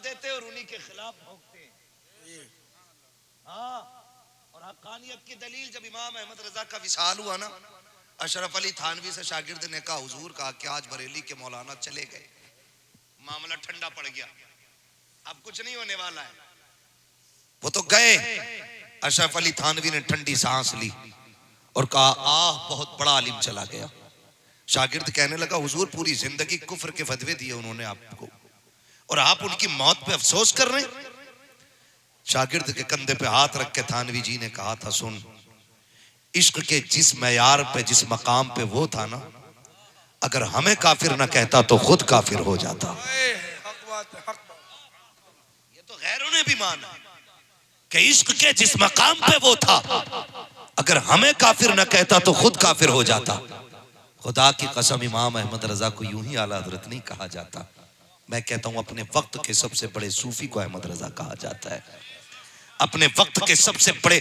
देते और उन्हीं के खिलाफ भोंकते हैं। हाँ, और हक्कानियत की दलील जब इमाम अहमद रजा का विसाल हुआ ना, अशरफ अली थानवी से शागिर्द ने कहा, हुजूर कहा कि आज बरेली के मौलाना चले गए, मामला ठंडा पड़ गया, अब कुछ नहीं होने वाला है। वो तो गए। अशरफ अली थानवी ने ठंडी सांस ली और कहा, आह बहुत बड़ा आलिम चला गया। शागिर्द कहने लगा, हुजूर पूरी जिंदगी कुफ्र के फतवे दिए उन्होंने आपको और आप उनकी मौत पे अफसोस कर रहे हैं। शागिर्द के कंधे पे हाथ रख के थानवी जी ने कहा था, सुन, इश्क के जिस मयार पे जिस मकाम पे वो था ना, अगर हमें काफिर ना कहता तो खुद काफिर हो जाता। ये तो गैरों ने भी माना कि इश्क के जिस मकाम पे वो था, अगर हमें काफिर ना कहता तो खुद काफिर हो जाता। खुदा की कसम, इमाम अहमद रजा को यूं ही आला हजरत नहीं कहा जाता। मैं कहता हूं अपने वक्त के सबसे बड़े सूफी को अहमद रजा कहा जाता है। अपने वक्त के सबसे बड़े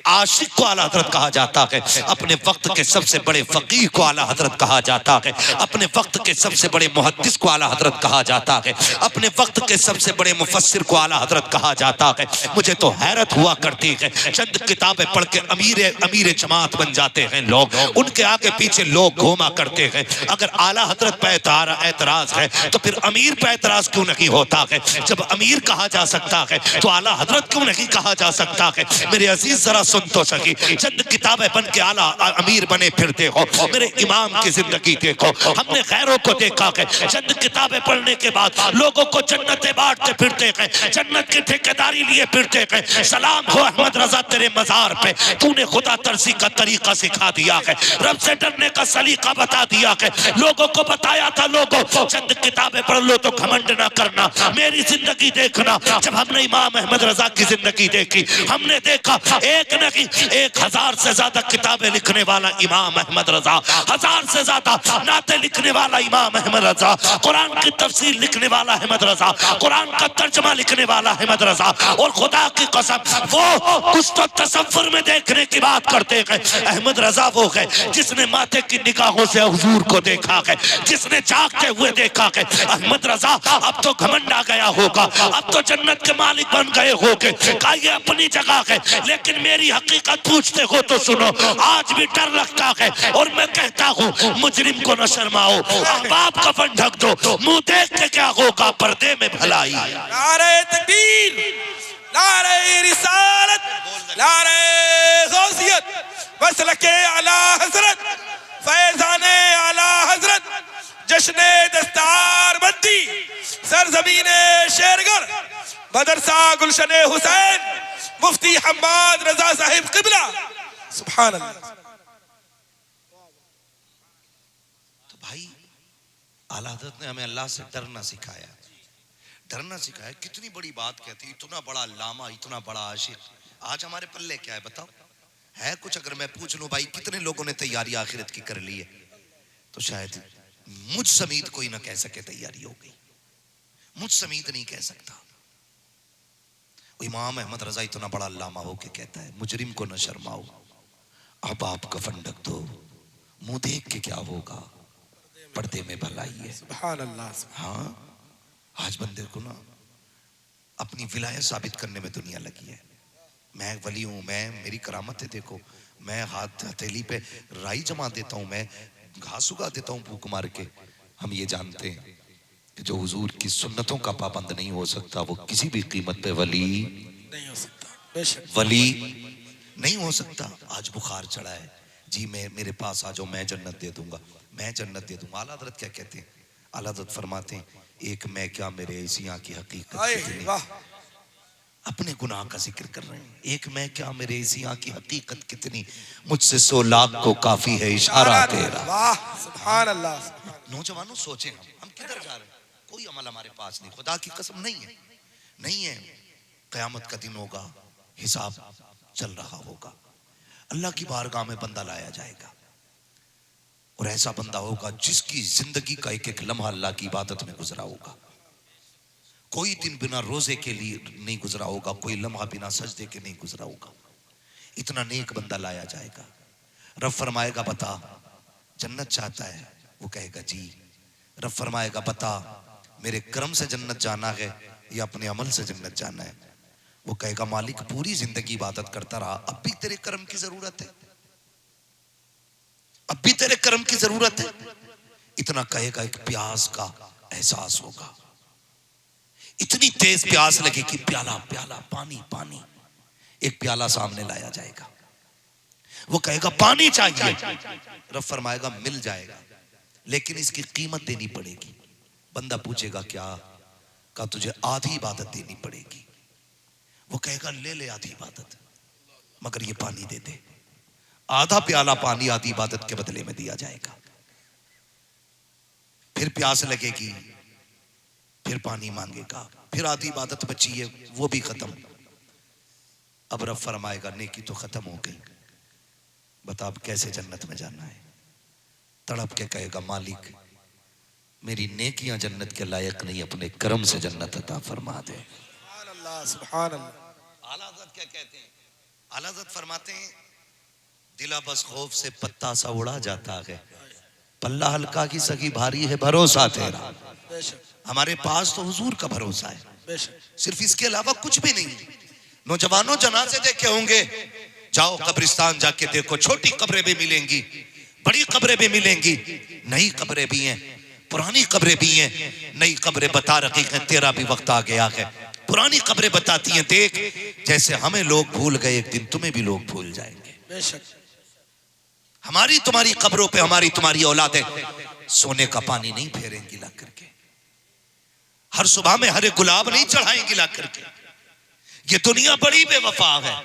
आशिक को आला हजरत कहा जाता है। अपने वक्त के सबसे बड़े फकीह को आला हजरत कहा जाता है। अपने वक्त के सबसे बड़े मुहद्दिस को आला हजरत कहा जाता है। अपने वक्त के सबसे बड़े मुफस्सिर को आला हजरत कहा जाता है। मुझे तो हैरत हुआ करती है, चंद किताबें पढ़ के अमीर जमात बन जाते हैं लोग, उनके आगे पीछे लोग घूमा करते हैं। अगर आला हजरत पे एतराज है तो फिर अमीर पे एतराज क्यों नहीं होता है? जब अमीर कहा जा सकता है तो आला हजरत क्यों नहीं कहा जा सकता है? मेरे अजीज जरा सुन तो सकी, चंद किताबें बन के आला अमीर बने फिरते हो, मेरे इमाम की जिंदगी देखो। हमने खैरों को देखा है, चंद किताबें पढ़ने के बाद लोगों को जन्नतें बांटते फिरते हैं, जन्नत की ठेकेदारी लिए फिरते हैं। सलाम हो अहमद रजा तेरे मजार पे, तूने खुदा तरसी का तरीका सिखा दिया है, रब से डरने का सलीका बता दिया है। लोगों को बताया था, लोगों चंद किताबें पढ़ लो तो घमंड ना करना, मेरी जिंदगी देखना। जब हमने इमाम अहमद रजा की जिंदगी देखी, हमने देखा एक नहीं 1000 से ज्यादा किताबें लिखने वाला इमाम अहमद रजा, 1000 से ज्यादा नाते लिखने वाला इमाम अहमद रजा, कुरान की तफसीर लिखने वाला अहमद रजा, कुरान का तर्जमा लिखने वाला अहमद रजा। और खुदा की कसम, वो कुछ तो तसव्वुर में देखने की बात करते हैं। अहमद रजा वो है जिसने माथे की निगाहों से हुजूर को देखा है, जिसने जागते हुए देखा है। अहमद रजा अब तो घमंड आ गया होगा, अब तो जन्नत के मालिक बन गए होगे, ये अपनी जगह है, लेकिन मेरी हकीकत पूछते हो तो सुनो, आज भी डर लगता है। और मैं कहता हूँ मुजरिम को न शर्माओ, बाप कफन ढक दो, मुंह देख के क्या होगा, पर्दे में भलाई। नारे तकबीर, नारे रिसालत, नारे गौसियत, मसलके आला हजरत, फैजाने आला हजरत, जश्ने दस्तारबंदी, सरजमीने शेरगर, मदरसा गुलशने हुसैन, मुफ्ती हम्माद रजा साहिब किबला। सुभान अल्लाह। तो भाई आला हज़रत ने हमें अल्लाह से डरना सिखाया, डरना सिखाया। कितनी बड़ी बात कहती, इतना बड़ा लामा, इतना बड़ा आशिक। आज हमारे पल्ले क्या है बताओ? है कुछ? अगर मैं पूछ लूं भाई कितने लोगों ने तैयारी आखिरत की कर ली है, तो शायद मुझ समीत कोई ना कह सके तैयारी हो गई, मुझ समीत नहीं कह सकता। इमाम अहमद रजा इतना बड़ा अल्लामा हो के कहता है, मुजरिम को न शर्माओ, अब आप कफन ढक दो, मुंह देख के क्या होगा, पर्दे में भलाई है। सुभान अल्लाह। हाँ, आज बंदे को ना अपनी विलायत साबित करने में दुनिया लगी है। मैं वली हूँ, मैं, मेरी करामत है, देखो मैं हाथ हथेली पे राई जमा देता हूँ, मैं घास उगा देता हूँ फूक मार के। हम ये जानते हैं कि जो हुजूर की सुन्नतों का पाबंद नहीं हो सकता, वो किसी भी कीमत पे वली नहीं हो सकता, बेशक वली नहीं हो सकता। आज बुखार चढ़ा है जी, मैं, मेरे पास आ जाओ, मैं जन्नत दे दूंगा, मैं जन्नत दे दूंगा। आला हज़रत क्या कहते हैं? आला हज़रत फरमाते हैं, एक मैं क्या मेरे ऐसियां की हकीकत, अपने गुनाह का जिक्र कर रहे हैं। एक मैं क्या मेरे ऐसियां की हकीकत कितनी, मुझसे 100 लाख को काफी है इशारा तेरा। वाह सुभान अल्लाह। नौजवानों सोचें, हम किधर जा रहे हैं? कोई अमल हमारे पास नहीं, खुदा की कसम नहीं है, नहीं है। कयामत का दिन होगा, हिसाब चल रहा होगा, अल्लाह की बारगाह में बंदा लाया जाएगा, और ऐसा बंदा होगा जिसकी जिंदगी का एक एक लम्हा अल्लाह की इबादत में गुजरा होगा। कोई दिन बिना रोजे के लिए नहीं गुजरा होगा, कोई लम्हा बिना सजदे के नहीं गुजरा होगा। इतना नेक बंदा लाया जाएगा। रब फरमाएगा बता जन्नत चाहता है, वो कहेगा जी। रब फरमाएगा बता मेरे करम से जन्नत जाना है, या अपने अमल से जन्नत जाना है। वो कहेगा मालिक पूरी जिंदगी इबादत करता रहा, अब भी तेरे कर्म की जरूरत है, अब भी तेरे कर्म की जरूरत है। इतना कहेगा, एक प्यास का एहसास होगा, इतनी तेज प्यास लगे कि प्याला प्याला पानी पानी, एक प्याला सामने लाया जाएगा। वो कहेगा पानी चाहिए, रब फरमाएगा मिल जाएगा, लेकिन इसकी कीमत देनी पड़ेगी। बंदा पूछेगा क्या? कहा तुझे आधी इबादत देनी पड़ेगी। वो कहेगा ले ले आधी इबादत, मगर ये पानी दे दे। आधा प्याला पानी आधी इबादत के बदले में दिया जाएगा। फिर प्यास लगेगी, फिर पानी मांगेगा, फिर आधी इबादत बची है वो भी खत्म। अब रब फरमाएगा नेकी तो खत्म हो गई, बता अब कैसे जन्नत में जाना है। तड़प के कहेगा मालिक मेरी नेकियां जन्नत के लायक नहीं, अपने कर्म से जन्नत अता फरमा दे। सुभान अल्लाह, सुभान अल्लाह। आला हज़रत क्या कहते हैं? आला हज़रत फरमाते हैं दिला बस खौफ से पत्ता सा उड़ा जाता है, पल्ला हल्का की सगी भारी है भरोसा तेरा। बेशक हमारे पास तो हुजूर का भरोसा है, बेशक। सिर्फ इसके अलावा कुछ भी नहीं। नौजवानों जनाजे देखे होंगे, जाओ कब्रिस्तान जाके देखो, छोटी कब्रें भी मिलेंगी, बड़ी कब्रें भी मिलेंगी, नई कब्रें भी हैं, पुरानी कब्रें भी हैं। नई कब्रें बता रही हैं तेरा भी वक्त आ गया है, पुरानी कब्रें बताती हैं देख जैसे हमें लोग भूल गए एक दिन तुम्हें भी लोग भूल जाएंगे। बेशक हमारी तुम्हारी कब्रों पे हमारी तुम्हारी औलादें सोने का पानी नहीं फेरेंगी ला करके, हर सुबह में हरे गुलाब नहीं चढ़ाएंगी ला करके। ये दुनिया बड़ी बेवफा है,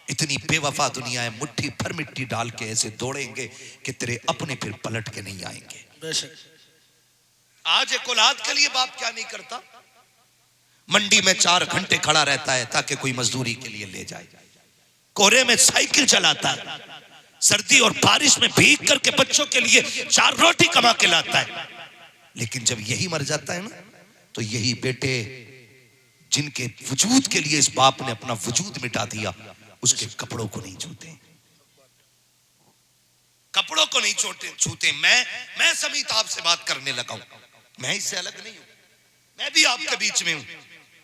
इतनी बेवफा दुनिया है, मुट्ठी भर मिट्टी डाल के ऐसे दौड़ेंगे कि तेरे अपने फिर पलट के नहीं आएंगे। बेशक। आज एक औलाद के लिए बाप क्या नहीं करता, मंडी में 4 घंटे खड़ा रहता है ताकि कोई मजदूरी के लिए ले जाए, कोहरे में साइकिल चलाता है, सर्दी और बारिश में भीग करके बच्चों के लिए 4 रोटी कमा के लाता है। लेकिन जब यही मर जाता है ना, तो यही बेटे जिनके वजूद के लिए इस बाप ने अपना वजूद मिटा दिया, उसके कपड़ों को नहीं छूते, कपड़ों को नहीं छूते। मैं समीत आपसे बात करने लगा हूं, मैं इससे अलग नहीं हूं, मैं भी आपके बीच में हूं,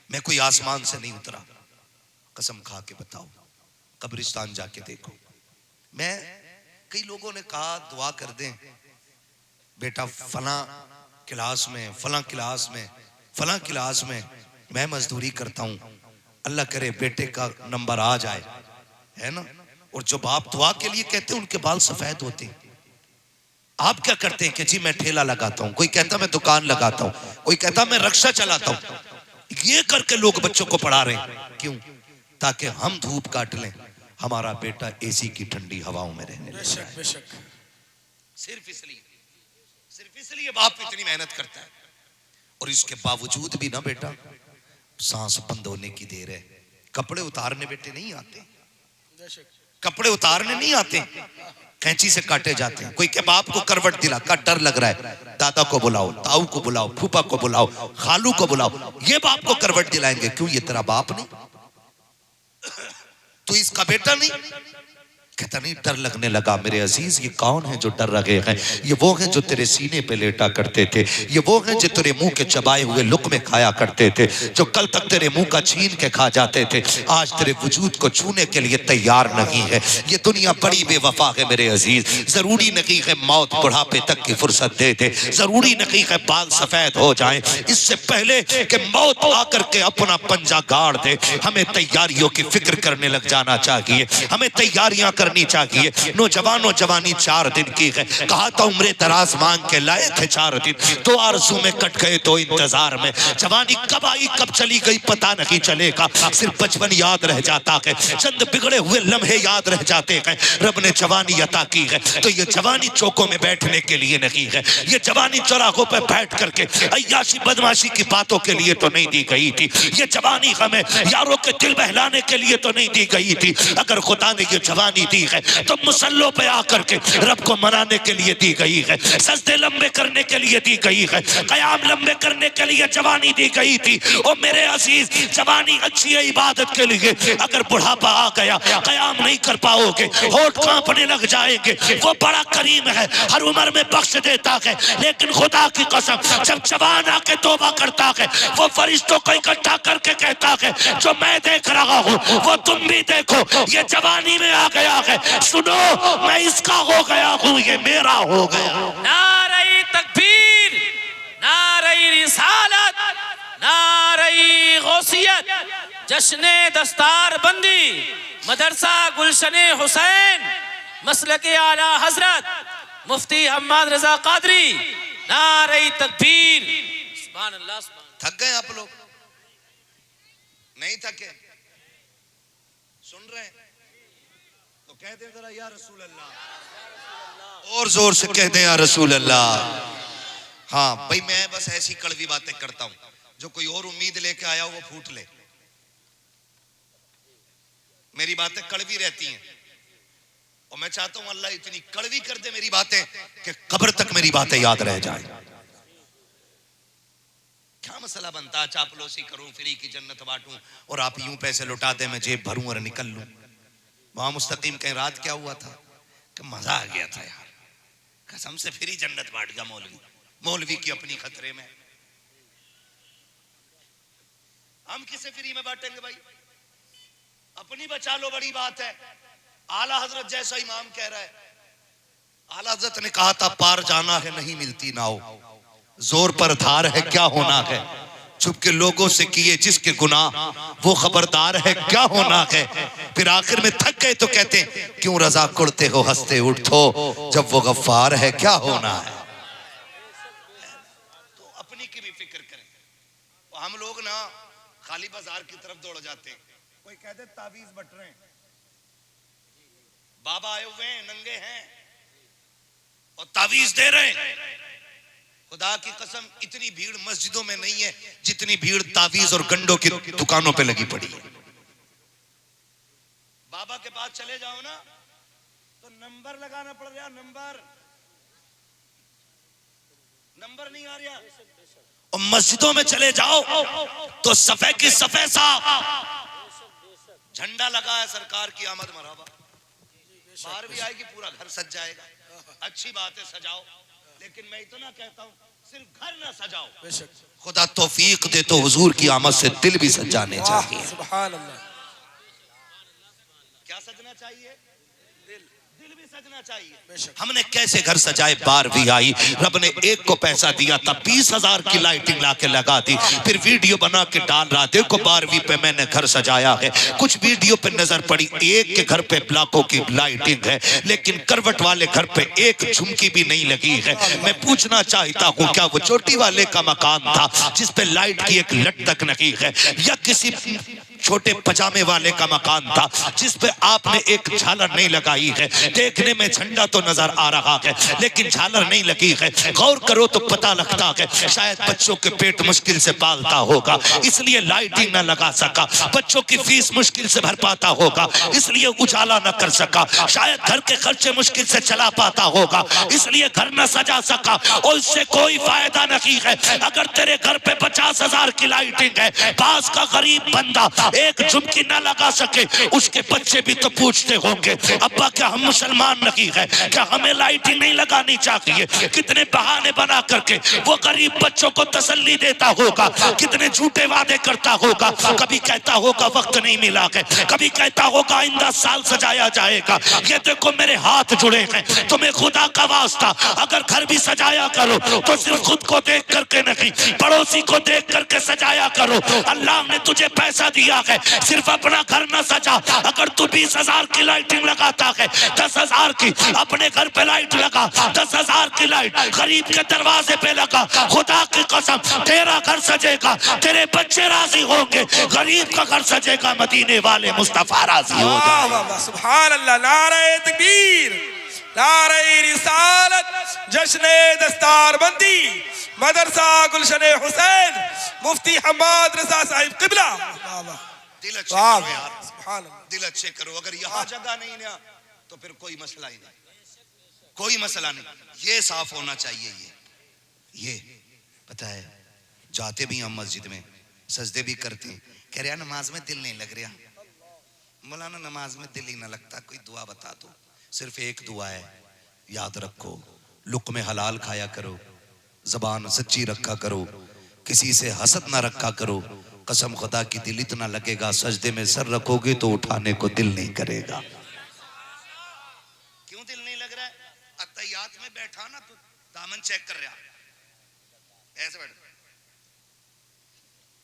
मैं कोई आसमान से नहीं उतरा। कसम खा के बताओ, कब्रिस्तान जाके देखो। मैं कई लोगों ने कहा दुआ कर दें बेटा फला क्लास में फला क्लास में फला क्लास में मैं मजदूरी करता हूं, अल्लाह करे बेटे का नंबर आ जाए, है ना। और जो बाप दुआ के लिए कहते हैं उनके बाल सफेद होते हैं। आप क्या करते हैं कि जी मैं ठेला लगाता हूं, कोई कहता मैं दुकान लगाता हूं, कोई कहता मैं रिक्शा चलाता हूं। ये करके लोग बच्चों को पढ़ा रहे हैं, क्यों? ताकि हम धूप काट लें, हमारा बेटा एसी की ठंडी हवाओं में रहने लगे। बेशक बेशक। सिर्फ इसलिए बाप इतनी मेहनत करता है, और इसके बावजूद भी ना बेटा सांस बंद होने की देर है, कपड़े उतारने बेटे नहीं आते, कपड़े उतारने नहीं आते, कैंची से काटे जाते हैं। कोई के बाप को करवट दिला का डर लग रहा है, दादा को बुलाओ, ताऊ को बुलाओ, फूफा को बुलाओ, खालू को बुलाओ, ये बाप को करवट दिलाएंगे। क्यों? ये तेरा बाप नहीं, तू इसका बेटा नहीं। कहता नहीं डर लगने लगा। मेरे अजीज ये कौन है जो डर रहे हैं? ये वो हैं जो तेरे सीने पे लेटा करते थे, ये वो हैं जो तेरे मुंह के चबाए हुए लुक़्मे खाया करते थे, जो कल तक तेरे मुंह का छीन के खा जाते थे, आज तेरे वजूद को छूने के लिए तैयार नहीं है। ये दुनिया बड़ी बेवफा है मेरे अजीज। जरूरी नहीं है मौत बुढ़ापे तक की फुर्सत दे दे, जरूरी नहीं है बाल सफेद हो जाएं, इससे पहले कि मौत आकर के अपना पंजा गाड़ दे, हमें तैयारियों की फिक्र करने लग जाना चाहिए, हमें तैयारियां करनी चाहिए। नौजवानों जवानी 4 दिन की है, कहा था उम्रे दराज मांग के लाए थे 4 दिन, तो आरज़ू में कट गए तो इंतजार में। जवानी कब आई कब चली गई पता नहीं चलेगा, सिर्फ बचपन याद रह जाता है, चंद बिगड़े हुए लम्हे याद रह जाते हैं। रब ने जवानी अता की है तो ये जवानी चौकों में बैठने के लिए नहीं है, ये जवानी चौराहों पर बैठ करके अय्याशी बदमाशी की बातों के लिए तो नहीं दी गई थी, ये जवानी हमें यारों के दिल बहलाने के लिए तो नहीं दी गई थी। अगर खुदा ने ये जवानी दी दी है तो मुसल्लों पे आकर के रब को मनाने के लिए दी गई है, सजदे लंबे करने के लिए दी गई है, कयाम लंबे करने के लिए जवानी दी गई थी। ओ मेरे अजीज, जवानी अच्छी है इबादत के लिए, अगर बुढ़ापा आ गया कयाम नहीं कर पाओगे, होठ कांपने लग जाएंगे। वो बड़ा करीम है, हर उम्र में बख्श देता है, लेकिन खुदा की कसम जब जवान आके तौबा करता है वो फरिश्तों को इकट्ठा करके कहता है जो मैं देख रहा हूँ वो तुम भी देखो, ये जवानी में आ गया है, सुनो मैं इसका हो गया हूँ, ये मेरा हो गया। नारे तकबीर, नारे रिसालत, नारे गौसियत, जश्ने दस्तार बंदी, मदरसा गुलशने हुसैन, मसलके आला हजरत मुफ्ती हम्माद रजा कादरी, नारे तकबीर। सुभान अल्लाह। थक गए आप लोग? नहीं थके? सुन रहे हैं तो कह दें जरा या रसूल अल्लाह, और जोर से कह दें या रसूल अल्लाह। हाँ भाई, मैं बस ऐसी कड़वी बातें करता हूं, जो कोई और उम्मीद लेके आया हो वो फूट ले। मेरी बातें कड़वी रहती हैं और मैं चाहता हूं अल्लाह इतनी कड़वी कर दे मेरी बातें कि कब्र तक मेरी बातें याद रह जाए। क्या मसला बनता, चापलूसी करूं, फ्री की जन्नत बांटूं और आप यूं पैसे लुटा दे, मैं जेब भरूं और निकल लूं। वहां मुस्तकीम कहीं रात क्या हुआ था कि मजा आ गया था यार, कसम से फ्री जन्नत बांट गया मौलवी। मौलवी की अपनी खतरे में, हम किसे फ्री में बांटेंगे भाई? अपनी बचा लो, बड़ी बात है। आला हजरत जैसा इमाम कह रहा है, आला हजरत ने कहा था पार जाना है नहीं मिलती नाव, जोर पर धार है क्या होना है, छुप के लोगों से किए जिसके गुनाह वो खबरदार है क्या होना है। फिर आखिर में थक गए तो कहते क्यों रजा कुड़ते हो हंसते उठो, जब वो गफ्फार है क्या होना है। तो अपनी की भी फिक्र करें। हम लोग ना खाली बाजार की तरफ दौड़ जाते हैं, कोई कहते तावीज बट रहे हैं, बाबा आए हुए हैं, नंगे हैं और तावीज दे रहे हैं। खुदा की कसम इतनी भीड़ मस्जिदों में नहीं है जितनी भीड़ तावीज और गंडों की दुकानों पे लगी पड़ी है। बाबा के पास चले जाओ ना तो नंबर लगाना पड़ रहा, नंबर नहीं आ रहा। और मस्जिदों में चले जाओ तो सफे की सफे साफ, झंडा लगा है सरकार की आमद मरहबा, बाहर भी आएगी, पूरा घर सज जाएगा। अच्छी बात है, सजाओ, लेकिन मैं इतना कहता हूँ सिर्फ घर ना सजाओ, खुदा तौफीक दे तो हुजूर की आमद से दिल भी सजाने चाहिए। सुभान अल्लाह। क्या सजना चाहिए? दिल भी सजना चाहिए। बेशक। हमने कैसे घर सजाए, बार भी आई, रब ने एक को पैसा दिया था 20,000 की लाइटिंग लाके लगा दी, फिर वीडियो बना के डाल रहा, देखो 12वीं पे मैंने घर सजाया है। कुछ वीडियो पे नजर पड़ी एक के घर पे ब्लॉकों की लाइटिंग है, लेकिन करवट वाले घर पे एक झुमकी भी नहीं लगी है। मैं पूछना चाहता हूँ क्या वो चोटी वाले का मकान था जिसपे लाइट की एक लट तक नहीं है, या किसी छोटे पजामे वाले का मकान था जिसपे आपने एक झालर नहीं लगाई है? देखने में झंडा तो नजर आ रहा है लेकिन झालर नहीं लगी है। गौर करो तो पता लगता है शायद बच्चों के पेट मुश्किल से पालता होगा इसलिए लाइटिंग न लगा सका, बच्चों की फीस मुश्किल से भर पाता होगा इसलिए उजाला न कर सका, शायद घर के खर्चे मुश्किल से चला पाता होगा इसलिए घर न सजा सका। और इससे कोई फायदा नहीं है अगर तेरे घर पे 50,000 की लाइटिंग है, पास का गरीब बंदा एक झुमकी न लगा सके, उसके बच्चे भी तो पूछते होंगे अब्बा क्या हम मुसलमान नहीं है, क्या हमें लाइटिंग नहीं लगानी चाहिए? कितने बहाने बना करके वो गरीब बच्चों को तसल्ली देता होगा, कितने झूठे वादे करता होगा। कभी कहता होगा वक्त नहीं मिला है, कभी कहता होगा आइंदा साल सजाया जाएगा। ये देखो मेरे हाथ जुड़े हैं, तुम्हें खुदा का वास्ता अगर घर भी सजाया करो तो सिर्फ खुद को देख करके नहीं, पड़ोसी को देख करके सजाया करो। अल्लाह ने तुझे पैसा दिया है, सिर्फ अपना घर न सजा। अगर तू 20,000 की लाइटिंग लगाता है, 10,000 की अपने घर पे लाइट लगा, 10,000 की लाइट गरीब के दरवाजे पे लगा, खुदा की कसम तेरा घर सजेगा, तेरे बच्चे राजी होंगे, गरीब का घर सजेगा, मदीने वाले मुस्तफा राजी हो जाएंगे। सुभान अल्लाह। नारे तकबीर, नारे रिसालत, जश्ने दस्तारबंदी, मदरसा गुलशने हुसैन, मुफ्ती हम्माद रजा साहिब किबला। दिल अच्छे करो यार, सुभान अल्लाह। दिल अच्छे करो। अगर यहाँ जगह नहीं ना तो फिर कोई मसला ही नहीं, कोई मसला नहीं। ये साफ होना चाहिए। ये पता है, जाते भी हम मस्जिद में, सजदे भी करते हैं, कह रहे नमाज में दिल नहीं लग रहा। मौलाना नमाज में दिल ही ना लगता, कोई दुआ बता दो। सिर्फ एक दुआ है, याद रखो, लुक़्मे हलाल खाया करो, ज़बान सच्ची रखा करो, किसी से हसद ना रखा करो। कसम खुदा की दिल इतना लगेगा, सजदे में सर रखोगे तो उठाने को दिल नहीं करेगा। क्यों दिल नहीं लग रहा है? अत्तहियात में बैठा ना तो दामन चेक कर रहा, ऐसे बैठ।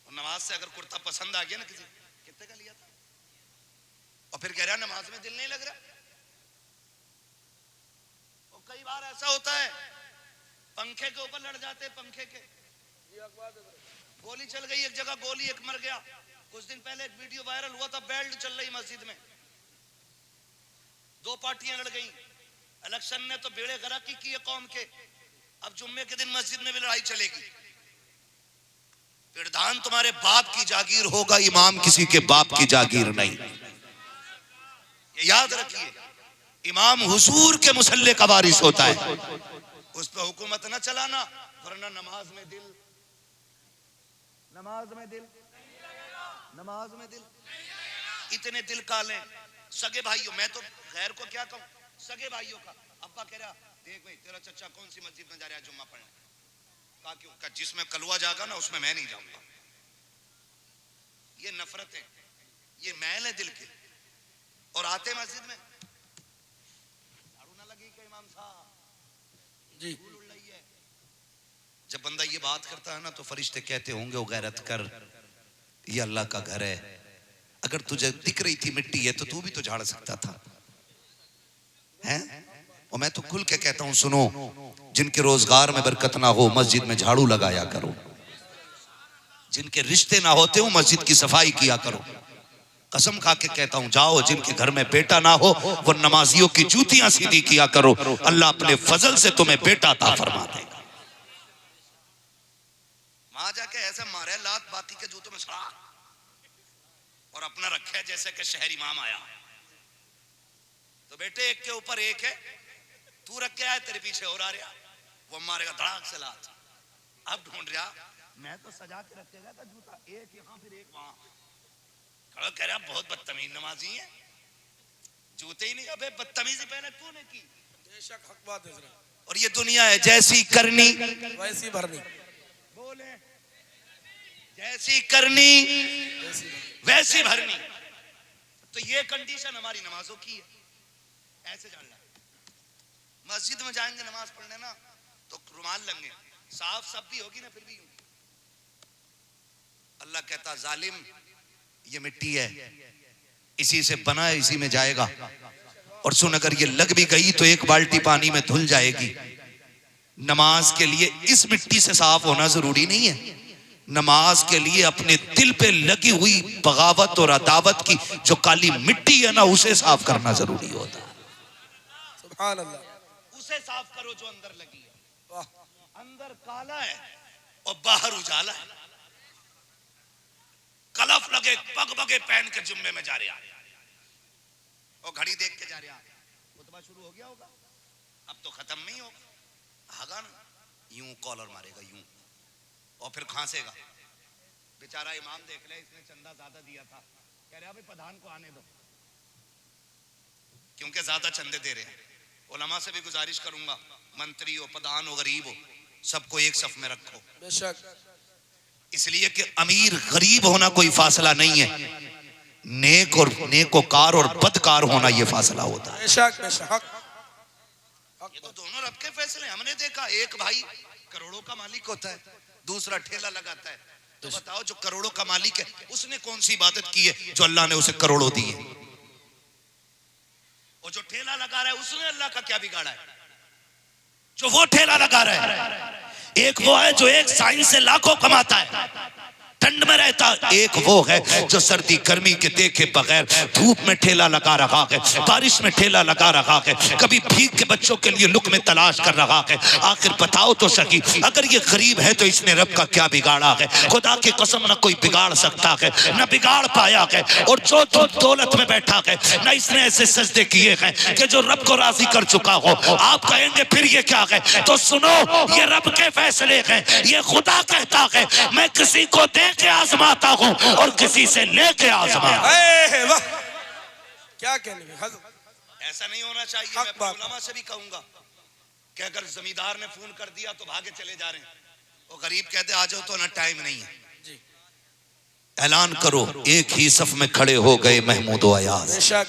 और नमाज से अगर कुर्ता पसंद आ गया ना किसी, कितने का लिया था, और फिर कह रहा नमाज में दिल नहीं लग रहा। और कई बार ऐसा होता है, पंखे के ऊपर लड़ जाते, पंखे के, गोली चल गई एक जगह, गोली एक मर गया। कुछ दिन पहले एक वीडियो वायरल हुआ था, बेल्ट चल रही मस्जिद में, दो पार्टियां लड़ गई। इलेक्शन ने तो बेड़े गर्क की है कौम के, अब जुम्मे के दिन मस्जिद में भी लड़ाई चलेगी। प्रधान तुम्हारे बाप की जागीर होगा, इमाम किसी के बाप की जागीर नहीं। ये याद रखिए, इमाम हुजूर के मुसल्ले का वारिस होता है, उस पर हुकूमत न चलाना, वरना नमाज में दिल, नमाज में दिल, नमाज में दिल। इतने दिल काले सगे भाइयों, मैं तो गैर को क्या कहूं, सगे भाइयों का अब्बा कह रहा, देख भाई तेरा चचा कौन सी मस्जिद में जा रहा है जुम्मा पढ़ने? कहा क्यों? कहा जिसमें कलवा जागा ना उसमें मैं नहीं जाऊंगा। ये नफरत है, ये मैल है दिल के। और आते मस्जिद में झाड़ू ना लगी क्या इमाम साहब जी, जब बंदा ये बात करता है ना तो फरिश्ते कहते होंगे ओ गैरत कर, ये अल्लाह का घर है। अगर तुझे दिख रही थी मिट्टी है तो तू भी तो झाड़ सकता था, हैं? और मैं तो खुल के कहता हूं, सुनो, जिनके रोजगार में बरकत ना हो मस्जिद में झाड़ू लगाया करो, जिनके रिश्ते ना होते हो मस्जिद की सफाई किया करो। कसम खा के कहता हूं, जाओ जिनके घर में बेटा ना हो वो नमाजियों की जूतियां सीधी किया करो, अल्लाह अपने फजल से तुम्हें बेटा अता फरमा देगा। वहां जाके ऐसे मारे लात बाकी के जूतों में सड़ा और अपना रखे जैसे कि शहर इमाम आया। तो बेटे एक के ऊपर एक है, तू रख के आया, तेरे पीछे और आ रहा, वो मारेगा धड़ाक से लात। अब ढूंढ रहा, मैं तो सजा के रखे गया था जूता, एक यहां फिर एक वहां। खड़ा कह रहा बहुत बदतमीज नमाजी है, जूते ही नहीं, अबे बदतमीजी पहले तूने की। बेशक हक बात है। और ये दुनिया है, जैसी करनी वैसी भरनी, बोले जैसी करनी वैसी भरनी। तो ये कंडीशन हमारी नमाजों की है, ऐसे जान लो। मस्जिद में जाएंगे नमाज पढ़ने ना तो रुमाल लेंगे, साफ सब भी होगी ना फिर भी यूं। अल्लाह कहता जालिम ये मिट्टी है, इसी से बना है, इसी में जाएगा। और सुन, अगर ये लग भी गई तो एक बाल्टी पानी में धुल जाएगी। नमाज के लिए इस मिट्टी से साफ होना जरूरी नहीं है, नमाज के लिए अपने दिल पे लगी हुई बगावत और अदावत की जो काली मिट्टी है ना उसे साफ करना जरूरी होता है। सुभान अल्लाह, उसे साफ करो जो अंदर लगी है। अंदर काला है और बाहर उजाला है। कलफ लगे पगबगे पहन के जुम्मे में जा रहा और घड़ी देख के जा रहा, खुतबा शुरू हो गया होगा, अब तो खत्म नहीं होगा, हागा ना, यूं कॉलर मारेगा यूं और फिर खांसेगा। बेचारा इमाम देख ले, इसने चंदा ज्यादा दिया था, कह रहा भाई प्रधान को आने दो क्योंकि ज्यादा चंदे दे रहे हैं। उलमा से भी गुजारिश करूंगा, मंत्री हो, प्रधान हो, गरीब हो, सबको एक सफ में रखो। बेशक, इसलिए कि अमीर गरीब होना कोई फासला नहीं है, नेकोकार और बदकार होना ये फासला होता है। बेशक बेशक, ये तो दोनों रब के फैसले। हमने देखा एक भाई करोड़ों का मालिक होता है, दूसरा ठेला लगाता है। तो बताओ जो करोड़ों का मालिक है उसने कौन सी इबादत की है जो अल्लाह ने उसे करोड़ों दिए, और जो ठेला लगा रहा है उसने अल्लाह का क्या बिगाड़ा है जो वो ठेला लगा रहा है। एक वो है जो एक साइंस से लाखों कमाता है, ठंड में रहता, एक वो है जो सर्दी गर्मी के देखे बगैर धूप में ठेला लगा रहा है, बारिश में ठेला लगा रहा है, कभी भीग के बच्चों के लिए लुक में तलाश कर रहा है। आखिर बताओ तो सही, अगर ये गरीब है तो इसने रब का क्या बिगाड़ा है? खुदा की कसम न कोई बिगाड़ सकता है, न बिगाड़ पाया है। और जो दौलत में बैठा है, न इसने ऐसे सजदे किए हैं कि जो रब को राजी कर चुका हो। आप कहेंगे फिर ये क्या है? तो सुनो, ये रब के फैसले हैं। ये खुदा कहता है मैं किसी को दे के आजमाता हूं और किसी से लेके आजमाता। वाह, क्या कहने में हज़रत। ऐसा नहीं होना चाहिए। मैं अपने उलमा से भी कहूंगा कि अगर जमींदार ने फोन कर दिया तो भागे चले जा रहे हैं, वो गरीब कहते आ जाओ तो ना टाइम नहीं है जी। ऐलान करो, एक ही सफ में खड़े हो गए महमूद अयाज। बेशक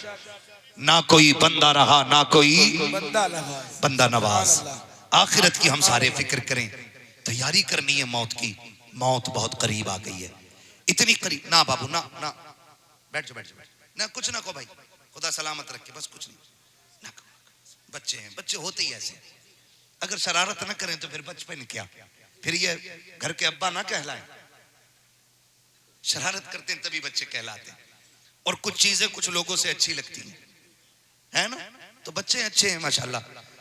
ना कोई बंदा रहा, ना कोई बंदा नवाज। आखिरत की हम सारे फिक्र करें, तैयारी करनी है मौत की। मौत बहुत करीब आ गई है, इतनी करीब। ना बाबू ना ना, बैठ जाओ बैठ जाओ, ना कुछ ना को भाई, खुदा सलामत रखे, बस कुछ नहीं ना। बच्चे हैं, बच्चे होते ही ऐसे, अगर शरारत ना करें तो फिर बचपन क्या, फिर ये घर के अब्बा ना कहलाएं। शरारत करते हैं तभी बच्चे कहलाते हैं। और कुछ चीजें कुछ लोगों से अच्छी लगती हैं, है ना? तो बच्चे अच्छे हैं माशाल्लाह।